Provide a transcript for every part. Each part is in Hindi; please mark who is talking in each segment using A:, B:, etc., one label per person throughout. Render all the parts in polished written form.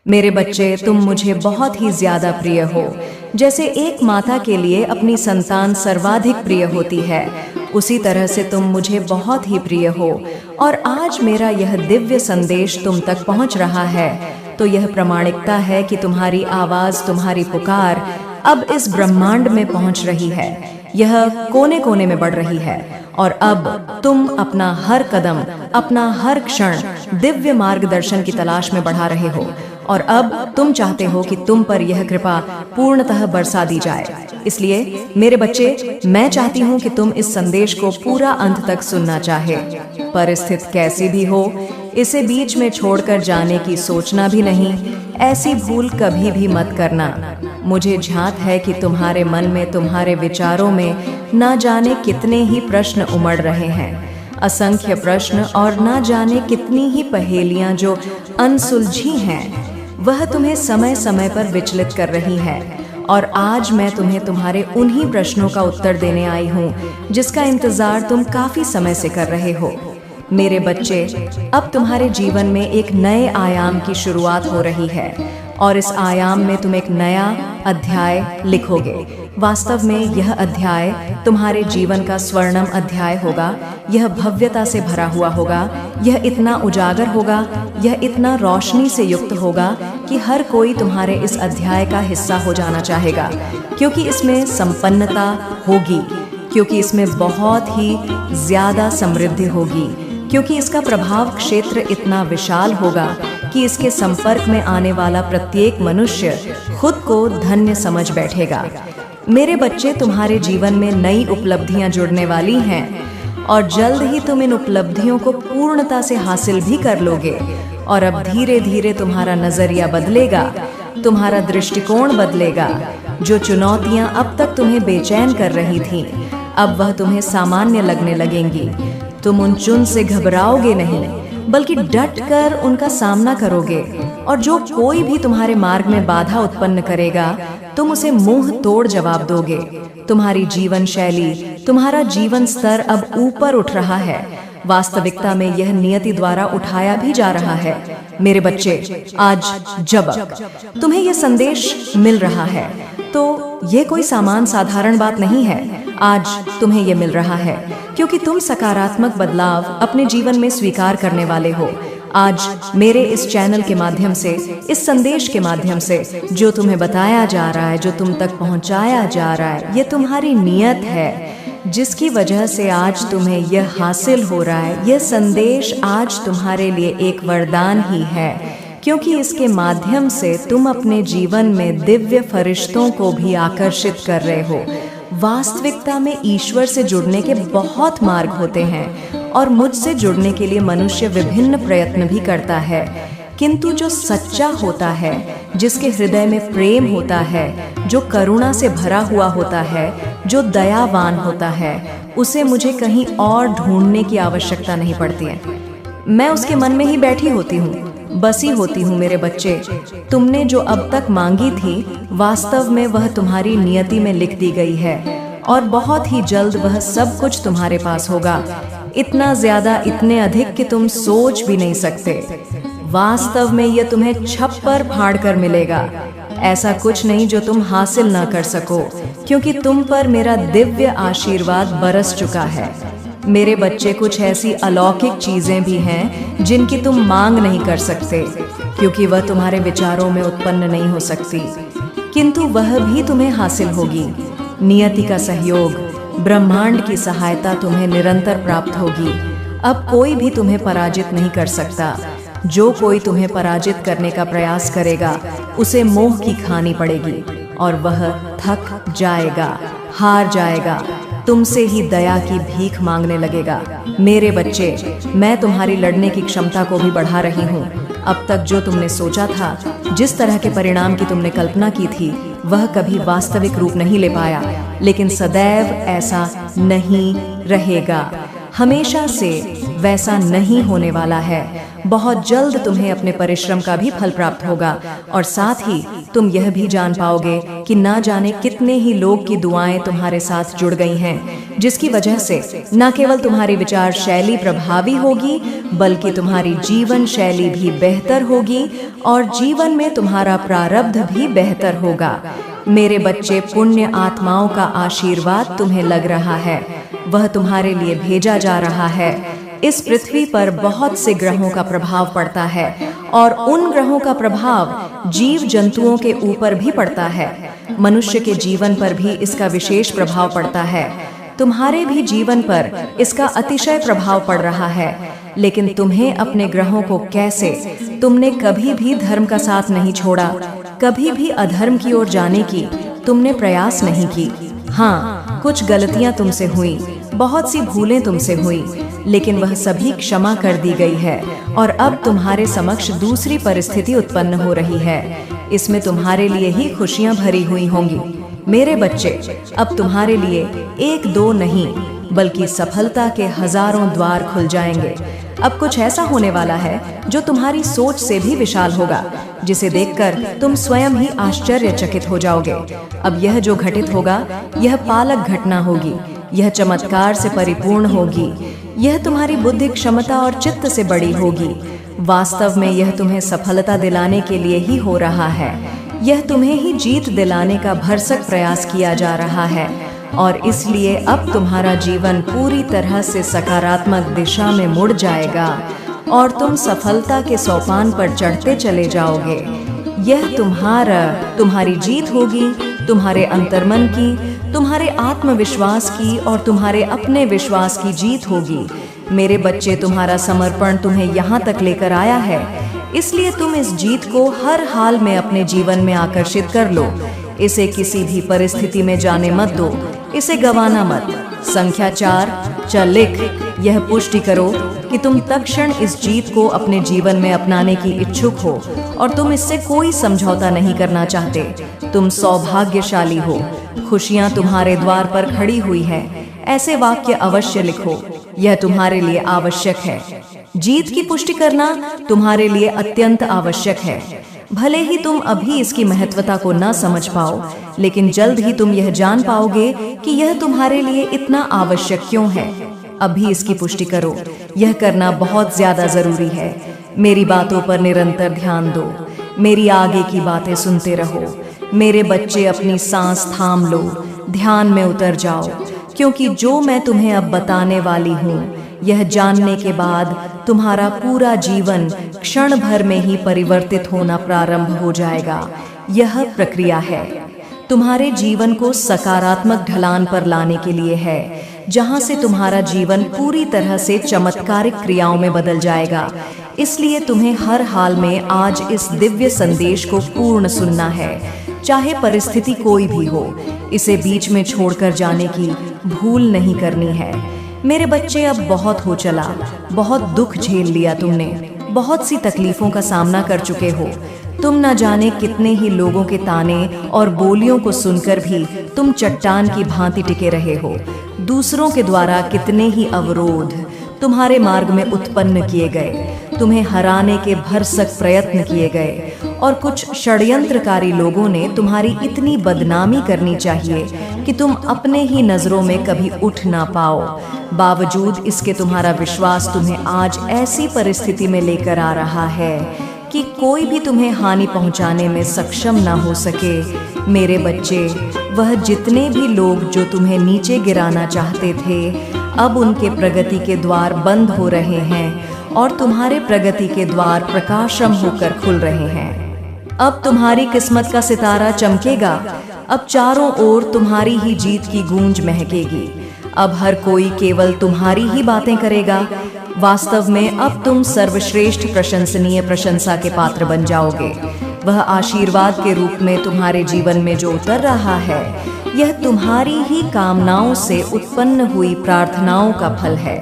A: मेरे बच्चे, तुम मुझे बहुत ही ज्यादा प्रिय हो। जैसे एक माता के लिए अपनी संतान सर्वाधिक प्रिय होती है, उसी तरह से तुम मुझे बहुत ही प्रिय हो। और आज मेरा यह दिव्य संदेश तुम तक पहुंच रहा है, तो यह प्रामाणिकता है कि तुम्हारी आवाज, तुम्हारी पुकार अब इस ब्रह्मांड में पहुंच रही है। यह कोने कोने में बढ़ रही है और अब तुम अपना हर कदम, अपना हर क्षण दिव्य मार्गदर्शन की तलाश में बढ़ा रहे हो। और अब तुम चाहते हो कि तुम पर यह कृपा पूर्णतः बरसा दी जाए। इसलिए मेरे बच्चे, मैं चाहती हूँ कि तुम इस संदेश को पूरा अंत तक सुनना चाहे। परिस्थिति कैसी भी हो, इसे बीच में छोड़कर जाने की सोचना भी नहीं। ऐसी भूल कभी भी मत करना। मुझे झांक है कि तुम्हारे मन में, तुम्हारे विचारों में ना जाने कितने ही प्रश्न उमड़ रहे हैं, असंख्य प्रश्न, और ना जाने कितनी ही पहेलियां जो अनसुलझी हैं, वह तुम्हें समय समय पर विचलित कर रही है। और आज मैं तुम्हें तुम्हारे उन्हीं प्रश्नों का उत्तर देने आई हूँ जिसका इंतजार तुम काफी समय से कर रहे हो। मेरे बच्चे, अब तुम्हारे जीवन में एक नए आयाम की शुरुआत हो रही है और इस आयाम में तुम एक नया अध्याय लिखोगे। वास्तव में यह अध्याय तुम्हारे जीवन का स्वर्णिम अध्याय होगा। यह भव्यता से भरा हुआ होगा, यह इतना उजागर होगा, यह इतना रोशनी से युक्त होगा कि हर कोई तुम्हारे इस अध्याय का हिस्सा हो जाना चाहेगा, क्योंकि इसमें संपन्नता होगी, क्योंकि इसमें बहुत ही ज्यादा समृद्धि होगी, क्योंकि इसका प्रभाव क्षेत्र इतना विशाल होगा कि इसके संपर्क में आने वाला प्रत्येक मनुष्य खुद को धन्य समझ बैठेगा। मेरे बच्चे, तुम्हारे जीवन में नई उपलब्धियां जुड़ने वाली हैं और जल्द ही तुम इन उपलब्धियों को पूर्णता से हासिल भी कर लोगे। और अब धीरे धीरे तुम्हारा नजरिया बदलेगा, तुम्हारा दृष्टिकोण बदलेगा। जो चुनौतियां अब तक तुम्हें बेचैन कर रही थीं, अब वह तुम्हें सामान्य लगने लगेंगी। तुम उन चुन से घबराओगे नहीं, बल्कि डट कर उनका सामना करोगे। और जो कोई भी तुम्हारे मार्ग में बाधा उत्पन्न करेगा, तुम उसे मुंह तोड़ जवाब दोगे। तुम्हारी जीवन शैली, तुम्हारा जीवन स्तर अब ऊपर उठ रहा है। वास्तविकता में यह नियति द्वारा उठाया भी जा रहा है। मेरे बच्चे, आज जब तुम्हें यह संदेश मिल रहा है, तो ये कोई साधारण बात नहीं है। आज तुम्हें यह मिल रहा है क्योंकि तुम सकारात्मक बदलाव अपने जीवन में स्वीकार करने वाले हो। आज मेरे इस चैनल के माध्यम से, इस संदेश के माध्यम से जो तुम्हें बताया जा रहा है, जो तुम तक पहुंचाया जा रहा है, ये तुम्हारी नियत है, जिसकी वजह से आज तुम्हें यह हासिल हो रहा है। यह संदेश आज तुम्हारे लिए एक वरदान ही है, क्योंकि इसके माध्यम से तुम अपने जीवन में दिव्य फरिश्तों को भी आकर्षित कर रहे हो। वास्तविकता में ईश्वर से जुड़ने के बहुत मार्ग होते हैं और मुझसे जुड़ने के लिए मनुष्य विभिन्न प्रयत्न भी करता है, किंतु जो सच्चा होता है, जिसके हृदय में प्रेम होता है, जो करुणा से भरा हुआ होता है, जो दयावान होता है, उसे मुझे कहीं और ढूंढने की आवश्यकता नहीं पड़ती है। मैं उसके मन में ही बैठी होती हूँ, बसी होती हूँ। मेरे बच्चे, तुमने जो अब तक मांगी थी, वास्तव में वह तुम्हारी नियति में लिख दी गई है और बहुत ही जल्द वह सब कुछ तुम्हारे पास होगा। इतना ज्यादा, इतने अधिक कि तुम सोच भी नहीं सकते। वास्तव में यह तुम्हें छप्पर फाड़ कर मिलेगा। ऐसा कुछ नहीं जो तुम हासिल ना कर सको, क्योंकि तुम पर मेरा दिव्य आशीर्वाद बरस चुका है। मेरे बच्चे, कुछ ऐसी अलौकिक चीजें भी हैं जिनकी तुम मांग नहीं कर सकते, क्योंकि वह तुम्हारे विचारों में उत्पन्न नहीं हो सकती, किंतु वह भी तुम्हें हासिल होगी। नियति का सहयोग, ब्रह्मांड की सहायता तुम्हें निरंतर प्राप्त होगी। अब कोई भी तुम्हें पराजित नहीं कर सकता। जो कोई तुम्हें पराजित करने का प्रयास करेगा, उसे मोह की खानी पड़ेगी और वह थक जाएगा, हार जाएगा, तुमसे ही दया की भीख मांगने लगेगा। मेरे बच्चे, मैं तुम्हारी लड़ने की क्षमता को भी बढ़ा रही हूँ। अब तक जो तुमने सोचा था, जिस तरह के परिणाम की तुमने कल्पना की थी, वह कभी वास्तविक रूप नहीं ले पाया, लेकिन सदैव ऐसा नहीं रहेगा। हमेशा से वैसा नहीं होने वाला है। बहुत जल्द तुम्हें अपने परिश्रम का भी फल प्राप्त होगा और साथ ही तुम यह भी जान पाओगे कि ना जाने कितने ही लोग की दुआएं तुम्हारे साथ जुड़ गई हैं, जिसकी वजह से न केवल तुम्हारी विचार शैली प्रभावी होगी बल्कि तुम्हारी जीवन शैली भी बेहतर होगी और जीवन में तुम्हारा प्रारब्ध भी बेहतर होगा। मेरे बच्चे, पुण्य आत्माओं का आशीर्वाद तुम्हें लग रहा है, वह तुम्हारे लिए भेजा जा रहा है। इस पृथ्वी पर बहुत से ग्रहों का प्रभाव पड़ता है और उन ग्रहों का प्रभाव जीव जंतुओं के ऊपर भी पड़ता है। मनुष्य के जीवन पर भी इसका विशेष प्रभाव पड़ता है। तुम्हारे भी जीवन पर इसका अतिशय प्रभाव पड़ रहा है, लेकिन तुम्हें अपने ग्रहों को कैसे, तुमने कभी भी धर्म का साथ नहीं छोड़ा, कभी भी अधर्म की ओर जाने की तुमने प्रयास नहीं की। हाँ, कुछ गलतियां तुमसे हुई, बहुत सी भूलें तुमसे हुई, लेकिन वह सभी क्षमा कर दी गई है और अब तुम्हारे समक्ष दूसरी परिस्थिति उत्पन्न हो रही है। इसमें तुम्हारे लिए ही खुशियां भरी हुई होंगी। मेरे बच्चे, अब तुम्हारे लिए एक दो नहीं बल्कि सफलता के हजारों द्वार खुल जाएंगे। अब कुछ ऐसा होने वाला है जो तुम्हारी सोच से भी विशाल होगा, जिसे देखकर तुम स्वयं ही आश्चर्यचकित हो जाओगे। अब यह जो घटित होगा यह पालक घटना होगी, यह चमत्कार से परिपूर्ण होगी, यह तुम्हारी बुद्धि क्षमता और चित्त से बड़ी होगी। वास्तव में यह तुम्हें सफलता दिलाने के लिए ही हो रहा है। यह तुम्हें ही जीत दिलाने का भरसक प्रयास किया जा रहा है और इसलिए अब तुम्हारा जीवन पूरी तरह से सकारात्मक दिशा में मुड़ जाएगा और तुम सफलता के सोपान पर चढ़ते चले जाओगे। यह तुम्हारी जीत होगी, तुम्हारे अंतर्मन की, तुम्हारे आत्मविश्वास की और तुम्हारे अपने विश्वास की जीत होगी। मेरे बच्चे, तुम्हारा समर्पण तुम्हें यहाँ तक लेकर आया है, इसलिए तुम इस जीत को हर हाल में अपने जीवन में आकर्षित कर लो। इसे किसी भी परिस्थिति में जाने मत दो, इसे गंवाना मत। संख्या 4, चल लिख, यह पुष्टि करो कि तुम तत्क्षण इस जीत को अपने जीवन में अपनाने की इच्छुक हो और तुम इससे कोई समझौता नहीं करना चाहते। तुम सौभाग्यशाली हो, खुशियां तुम्हारे द्वार पर खड़ी हुई हैं। ऐसे वाक्य अवश्य लिखो, यह तुम्हारे लिए आवश्यक है। जीत की पुष्टि करना तुम्हारे लिए अत्यंत आवश्यक है। भले ही तुम अभी इसकी महत्वता को न समझ पाओ, लेकिन जल्द ही तुम यह जान पाओगे कि यह तुम्हारे लिए इतना आवश्यक क्यों है। अभी इसकी पुष्टि करो, यह करना बहुत ज्यादा जरूरी है। मेरी बातों पर निरंतर ध्यान दो, मेरी आगे की बातें सुनते रहो। मेरे बच्चे, अपनी सांस थाम लो, ध्यान में उतर जाओ, क्योंकि जो मैं तुम्हें अब बताने वाली हूँ, यह जानने के बाद तुम्हारा पूरा जीवन क्षण भर में ही परिवर्तित होना प्रारंभ हो जाएगा। यह प्रक्रिया है तुम्हारे जीवन को सकारात्मक ढलान पर लाने के लिए है, जहां से तुम्हारा जीवन पूरी तरह से चमत्कारिक क्रियाओं में बदल जाएगा। इसलिए तुम्हें हर हाल में आज इस दिव्य संदेश को पूर्ण सुनना है, चाहे परिस्थिति कोई भी हो। इसे बीच में छोड़कर जाने की भूल नहीं करनी है। मेरे बच्चे, अब बहुत हो चला, बहुत दुख झेल लिया तुमने, बहुत सी तकलीफों का सामना कर चुके हो। तुम न जाने कितने ही लोगों के ताने और बोलियों को सुनकर भी तुम चट्टान की भांति टिके रहे हो। दूसरों के द्वारा कितने ही अवरोध तुम्हारे मार्ग में उत्पन्न किए गए, तुम्हें हराने के भरसक प्रयत्न किए गए और कुछ षड्यंत्रकारी लोगों ने तुम्हारी इतनी बदनामी करनी चाहिए कि तुम अपने ही नजरों में कभी उठ ना पाओ। बावजूद इसके तुम्हारा विश्वास तुम्हें आज ऐसी परिस्थिति में लेकर आ रहा है कि कोई भी तुम्हें हानि पहुंचाने में सक्षम ना हो सके। मेरे बच्चे, वह जितने भी लोग जो तुम्हें नीचे गिराना चाहते थे, अब उनके प्रगति के द्वार बंद हो रहे हैं और तुम्हारे प्रगति के द्वार प्रकाशम होकर खुल रहे हैं। अब तुम्हारी किस्मत का सितारा चमकेगा। अब चारों ओर तुम्हारी ही जीत की गूंज महकेगी। अब हर कोई केवल तुम्हारी ही बातें करेगा। वास्तव में अब तुम सर्वश्रेष्ठ प्रशंसनीय प्रशंसा के पात्र बन जाओगे। वह आशीर्वाद के रूप में तुम्हारे जीवन में जो उतर रहा है, यह तुम्हारी ही कामनाओं से उत्पन्न हुई प्रार्थनाओं का फल है।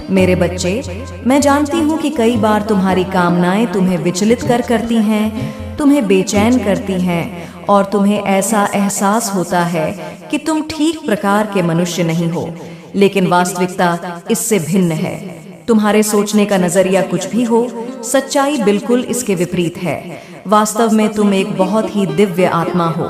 A: मेरे बच्चे, मैं जानती हूँ कि कई बार तुम्हारी कामनाएं तुम्हें विचलित करती हैं, तुम्हें बेचैन करती हैं और तुम्हें ऐसा एहसास होता है कि तुम ठीक प्रकार के मनुष्य नहीं हो। लेकिन वास्तविकता इससे भिन्न है। तुम्हारे सोचने का नजरिया कुछ भी हो, सच्चाई बिल्कुल इसके विपरीत है। वास्तव में तुम एक बहुत ही दिव्य आत्मा हो,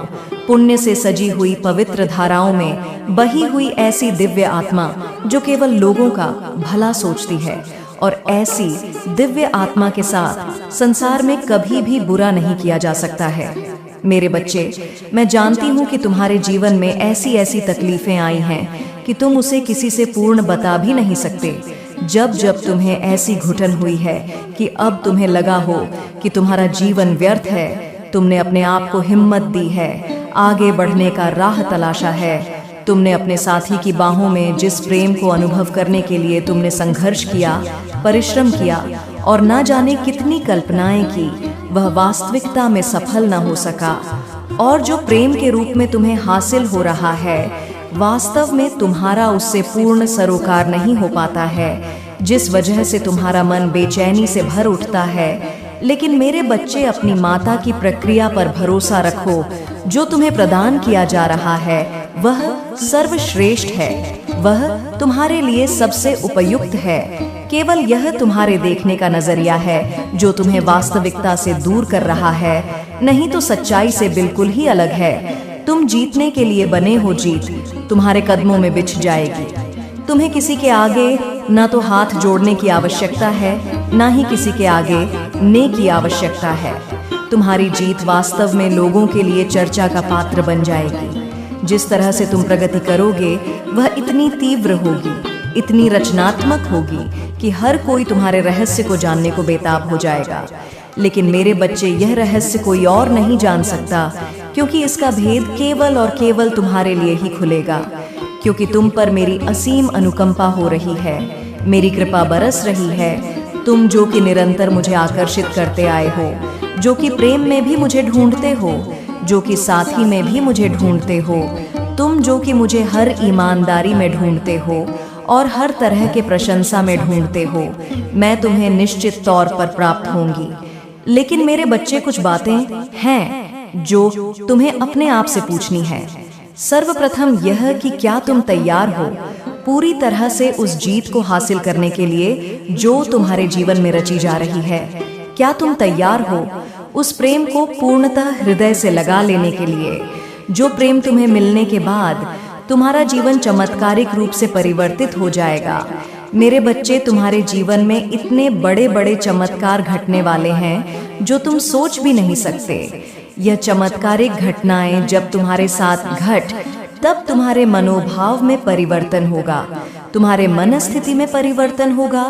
A: पुण्य से सजी हुई पवित्र धाराओं में बही हुई ऐसी दिव्य आत्मा जो केवल लोगों का भला सोचती है। और ऐसी दिव्य आत्मा के साथ संसार में कभी भी बुरा नहीं किया जा सकता है। मेरे बच्चे, मैं जानती हूँ कि तुम्हारे जीवन में ऐसी ऐसी तकलीफें आई हैं कि तुम उसे किसी से पूर्ण बता भी नहीं सकते। जब जब तुम्हें ऐसी घुटन हुई है कि अब तुम्हें लगा हो कि तुम्हारा जीवन व्यर्थ है, तुमने अपने आप को हिम्मत दी है, आगे बढ़ने का राह तलाशा है, तुमने अपने साथी की बाहों में जिस प्रेम को अनुभव करने के लिए तुमने संघर्ष किया, परिश्रम किया और ना जाने कितनी कल्पनाएं की, वह वास्तविकता में सफल न हो सका। और जो प्रेम के रूप में तुम्हें हासिल हो रहा है, वास्तव में तुम्हारा उससे पूर्ण सरोकार नहीं हो पाता है, जिस वजह से तुम्हारा मन बेचैनी से भर उठता है। लेकिन मेरे बच्चे, अपनी माता की प्रक्रिया पर भरोसा रखो। जो तुम्हें प्रदान किया जा रहा है वह सर्वश्रेष्ठ है, वह तुम्हारे लिए सबसे उपयुक्त है। केवल यह तुम्हारे देखने का नजरिया है जो तुम्हें वास्तविकता से दूर कर रहा है, नहीं तो सच्चाई से बिल्कुल ही अलग है। तुम जीतने के लिए बने हो, जीत तुम्हारे कदमों में बिछ जाएगी। तुम्हें किसी के आगे ना तो हाथ जोड़ने की आवश्यकता है, ना ही किसी के आगे नेक की आवश्यकता है। तुम्हारी जीत वास्तव में लोगों के लिए चर्चा का पात्र बन जाएगी। जिस तरह से तुम प्रगति करोगे वह इतनी तीव्र होगी, इतनी रचनात्मक होगी कि हर कोई तुम्हारे रहस्य को जानने को बेताब हो जाएगा। लेकिन मेरे बच्चे, यह रहस्य कोई और नहीं जान सकता, क्योंकि इसका भेद केवल और केवल तुम्हारे लिए ही खुलेगा। क्योंकि तुम पर मेरी असीम अनुकंपा हो रही है, मेरी कृपा बरस रही है। तुम जो कि निरंतर मुझे आकर्षित करते आए हो, जो कि प्रेम में भी मुझे ढूंढते हो, जो कि साथी में भी मुझे ढूंढते हो, तुम जो कि मुझे हर ईमानदारी में ढूंढते हो और हर तरह के प्रशंसा में ढूंढते हो, मैं तुम्हें निश्चित तौर पर प्राप्त होंगी। लेकिन मेरे बच्चे, कुछ बातें हैं जो तुम्हें अपने आप से पूछनी है। सर्वप्रथम यह कि क्या तुम तैयार हो पूरी तरह से उस जीत को हासिल करने के लिए जो तुम्हारे जीवन में रची जा रही है? क्या तुम तैयार हो उस प्रेम को पूर्णतः हृदय से लगा लेने के लिए, जो प्रेम तुम्हें मिलने के बाद तुम्हारा जीवन चमत्कारिक रूप से परिवर्तित हो जाएगा? मेरे बच्चे, तुम्हारे जीवन में इतने बड़े बड़े चमत्कार घटने वाले हैं जो तुम सोच भी नहीं सकते। यह चमत्कारिक घटनाएं जब तुम्हारे साथ घट, तब तुम्हारे मनोभाव में परिवर्तन होगा, तुम्हारे मनस्थिति में परिवर्तन होगा,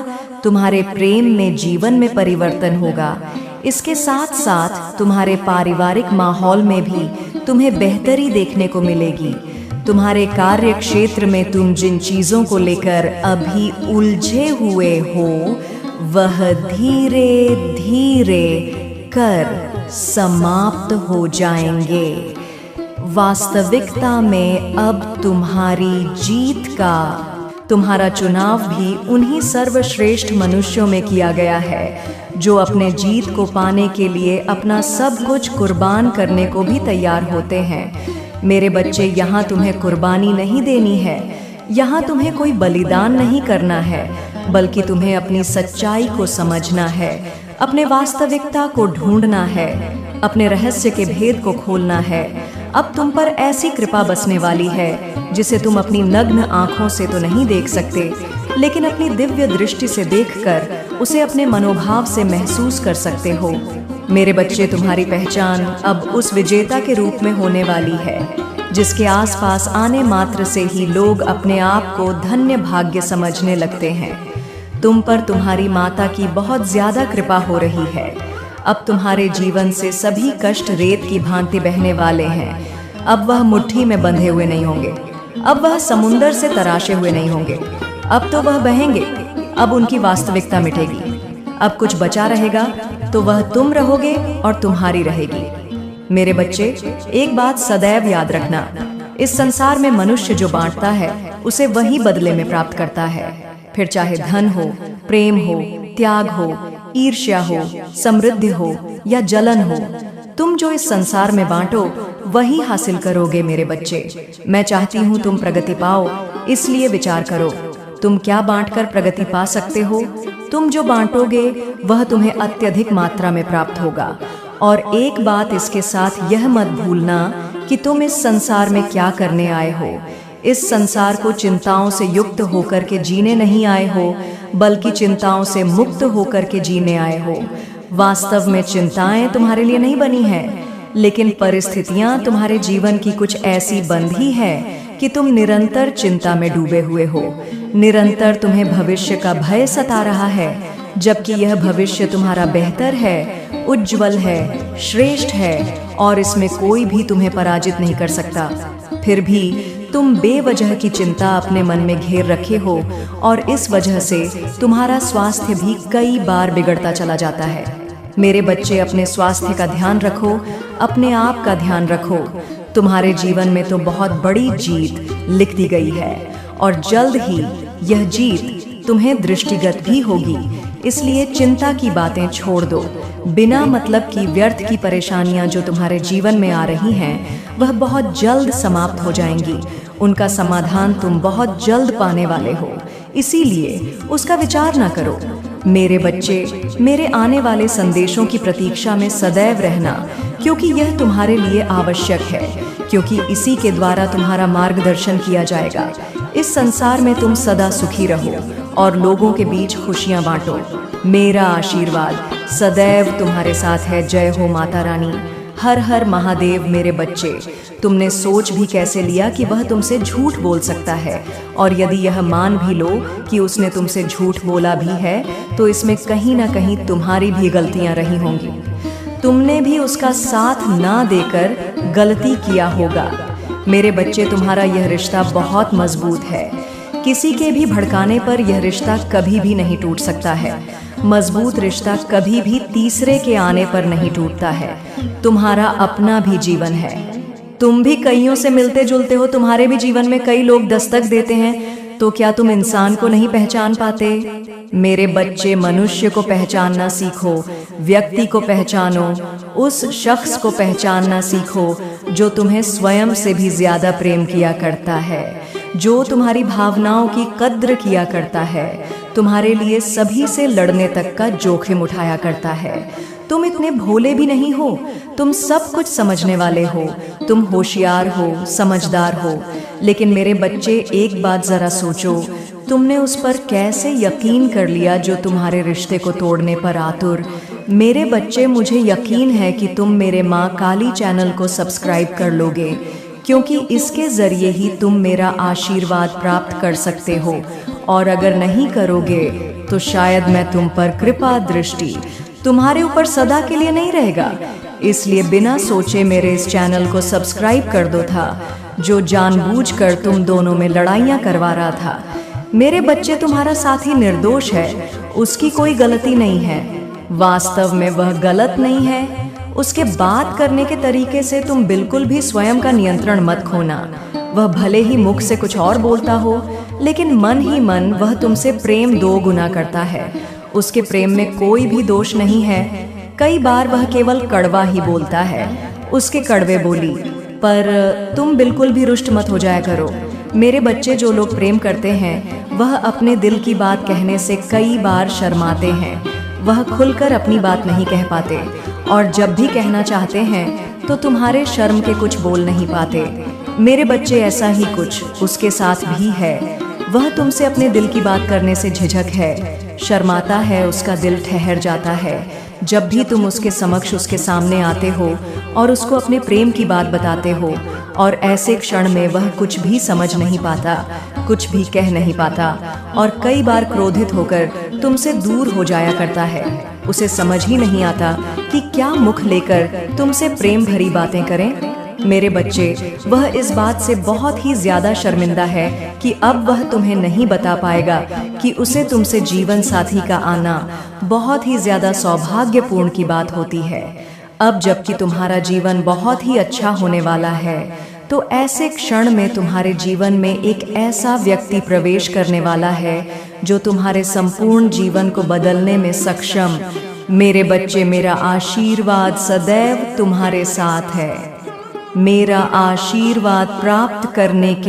A: तुम्हारे प्रेम में जीवन में परिवर्तन होगा। इसके साथ साथ तुम्हारे पारिवारिक माहौल में भी तुम्हें बेहतरी देखने को मिलेगी। तुम्हारे कार्य क्षेत्र में तुम जिन चीजों को लेकर अभी उलझे हुए हो, वह धीरे धीरे कर समाप्त हो जाएंगे। वास्तविकता में अब तुम्हारी जीत का, तुम्हारा चुनाव भी उन्हीं सर्वश्रेष्ठ मनुष्यों में किया गया है जो अपने जीत को पाने के लिए अपना सब कुछ कुर्बान करने को भी तैयार होते हैं। मेरे बच्चे, यहाँ तुम्हें कुर्बानी नहीं देनी है, यहाँ तुम्हें कोई बलिदान नहीं करना है, बल्कि तुम्हें अपनी सच्चाई को समझना है, अपने वास्तविकता को ढूंढना है, अपने रहस्य के भेद को खोलना है। अब तुम पर ऐसी कृपा बसने वाली है जिसे तुम अपनी नग्न आंखों से तो नहीं देख सकते, लेकिन अपनी दिव्य दृष्टि से देखकर उसे अपने मनोभाव से महसूस कर सकते हो। मेरे बच्चे, तुम्हारी पहचान अब उस विजेता के रूप में होने वाली है जिसके आसपास आने मात्र से ही लोग अपने आप को धन्य भाग्य समझने लगते हैं। तुम पर तुम्हारी माता की बहुत ज्यादा कृपा हो रही है। अब तुम्हारे जीवन से सभी कष्ट रेत की भांति बहने वाले हैं। अब वह मुट्ठी में बंधे हुए नहीं होंगे, अब वह समुंदर से तराशे हुए नहीं होंगे, अब तो वह बहेंगे। अब उनकी वास्तविकता मिटेगी। अब कुछ बचा रहेगा तो वह तुम रहोगे और तुम्हारी रहेगी। मेरे बच्चे, एक बात सदैव याद रखना, इस संसार में मनुष्य जो बांटता है उसे वही बदले में प्राप्त करता है। फिर चाहे धन हो, प्रेम हो, त्याग हो, ईर्ष्या हो, समृद्धि हो या जलन हो, तुम जो इस संसार में बांटो वही हासिल करोगे मेरे बच्चे। मैं चाहती हूँ तुम प्रगति पाओ, इसलिए विचार करो तुम क्या बांटकर प्रगति पा सकते हो। तुम जो बांटोगे वह तुम्हें अत्यधिक मात्रा में प्राप्त होगा। और एक बात इसके साथ यह मत भूलना कि तुम इस संसार में क्या करने आए हो। इस संसार को चिंताओं से युक्त होकर के जीने नहीं आए हो, बल्कि चिंताओं से मुक्त होकर के जीने आए हो। वास्तव में चिंताएं तुम्हारे लिए नहीं बनी हैं, लेकिन परिस्थितियां तुम्हारे जीवन की कुछ ऐसी बंधी है कि तुम निरंतर चिंता में डूबे हुए हो। निरंतर तुम्हें भविष्य का भय सता रहा है, जबकि यह भविष्य तुम्हारा बेहतर है, उज्जवल है, श्रेष्ठ है और इसमें कोई भी तुम्हें पराजित नहीं कर सकता। फिर भी तुम बेवजह की चिंता अपने मन में घेर रखे हो और इस वजह से तुम्हारा स्वास्थ्य भी कई बार बिगड़ता चला जाता है। मेरे बच्चे, अपने स्वास्थ्य का ध्यान रखो, अपने आप का ध्यान रखो। तुम्हारे जीवन में तो बहुत बड़ी जीत लिख दी गई है और जल्द ही यह जीत तुम्हें दृष्टिगत भी होगी। इसलिए चिंता की बातें छोड़ दो। बिना मतलब की व्यर्थ की परेशानियां जो तुम्हारे जीवन में आ रही हैं, वह बहुत जल्द समाप्त हो जाएंगी। उनका समाधान तुम बहुत जल्द पाने वाले हो, इसीलिए उसका विचार ना करो। मेरे बच्चे, मेरे आने वाले संदेशों की प्रतीक्षा में सदैव रहना, क्योंकि यह तुम्हारे लिए आवश्यक है, क्योंकि इसी के द्वारा तुम्हारा मार्गदर्शन किया जाएगा। इस संसार में तुम सदा सुखी रहो और लोगों के बीच खुशियां बांटो। मेरा आशीर्वाद सदैव तुम्हारे साथ है। जय हो माता रानी। हर हर महादेव। मेरे बच्चे, तुमने सोच भी कैसे लिया कि वह तुमसे झूठ बोल सकता है, और यदि यह मान भी लो कि उसने तुमसे झूठ बोला भी है, तो इसमें कहीं ना कहीं तुम्हारी भी गलतियां रही होंगी। तुमने भी उसका साथ ना देकर गलती किया होगा। मेरे बच्चे, तुम्हारा यह रिश्ता बहुत मजबूत है। किसी के भी भड़काने पर यह रिश्ता कभी भी नहीं टूट सकता है। मजबूत रिश्ता कभी भी तीसरे के आने पर नहीं टूटता है। तुम्हारा अपना भी जीवन है। तुम भी कईयों से मिलते जुलते हो, तुम्हारे भी जीवन में कई लोग दस्तक देते हैं, तो क्या तुम इंसान को नहीं पहचान पाते? मेरे बच्चे, मनुष्य को पहचानना सीखो, व्यक्ति को पहचानो, उस शख्स को पहचानना सीखो जो तुम्हें स्वयं से भी ज्यादा प्रेम किया करता है, जो तुम्हारी भावनाओं की कद्र किया करता है, तुम्हारे लिए सभी से लड़ने तक का जोखिम उठाया करता है। तुम इतने भोले भी नहीं हो, तुम सब कुछ समझने वाले हो, तुम होशियार हो, समझदार हो। लेकिन मेरे बच्चे, एक बात जरा सोचो, तुमने उस पर कैसे यकीन कर लिया जो तुम्हारे रिश्ते को तोड़ने पर आतुर। मेरे बच्चे, मुझे यकीन है कि तुम मेरे माँ काली चैनल को सब्सक्राइब कर लोगे, क्योंकि इसके जरिए ही तुम मेरा आशीर्वाद प्राप्त कर सकते हो, और अगर नहीं करोगे तो शायद मैं तुम पर कृपा दृष्टि तुम्हारे ऊपर सदा के लिए नहीं रहेगा। इसलिए बिना सोचे मेरे इस चैनल को सब्सक्राइब कर दो था, जो जानबूझकर तुम दोनों में लड़ाइयाँ करवा रहा था। मेरे बच्चे, तुम्हारा साथी निर्दोष है, उसकी कोई गलती नहीं है। वास्तव में वह गलत नहीं है। उसके बात करने के तरीके से तुम बिल्कुल भी स्वयं का नियंत्रण मत खोना। वह भले ही मुख से कुछ और बोलता हो, लेकिन मन ही मन वह तुमसे प्रेम 2 गुना करता है। उसके प्रेम में कोई भी दोष नहीं है। कई बार वह केवल कड़वा ही बोलता है, उसके कड़वे बोली। पर तुम बिल्कुल भी रुष्ट मत हो जाया करो। मेरे बच्चे, जो लोग प्रेम करते हैं वह अपने दिल की बात कहने से कई बार शर्माते हैं। वह खुलकर अपनी बात नहीं कह पाते, और जब भी कहना चाहते हैं तो तुम्हारे शर्म के कुछ बोल नहीं पाते। मेरे बच्चे, ऐसा ही कुछ उसके साथ भी है। वह तुमसे अपने दिल की बात करने से झिझक है, शर्माता है, उसका दिल ठहर जाता है जब भी तुम उसके समक्ष, उसके सामने आते हो और उसको अपने प्रेम की बात बताते हो। और ऐसे क्षण में वह कुछ भी समझ नहीं पाता, कुछ भी कह नहीं पाता, और कई बार क्रोधित होकर तुमसे दूर हो जाया करता है। उसे समझ ही नहीं आता कि क्या मुख लेकर तुमसे प्रेम भरी बातें करें। मेरे बच्चे, वह इस बात से बहुत ही ज्यादा शर्मिंदा है कि अब वह तुम्हें नहीं बता पाएगा कि उसे तुमसे जीवन साथी का आना बहुत ही ज्यादा सौभाग्यपूर्ण की बात होती है। अब जबकि तुम्हारा जीवन बहुत ही अच्छा होने वाला है, तो ऐसे क्षण में तुम्हारे जीवन में एक ऐसा व्यक्ति प्रवेश करने वाला है जो तुम्हारे संपूर्ण जीवन को बदलने में सक्षम। मेरे बच्चे, मेरा आशीर्वाद सदैव तुम्हारे साथ है। मेरा आशीर्वाद प्राप्त करने के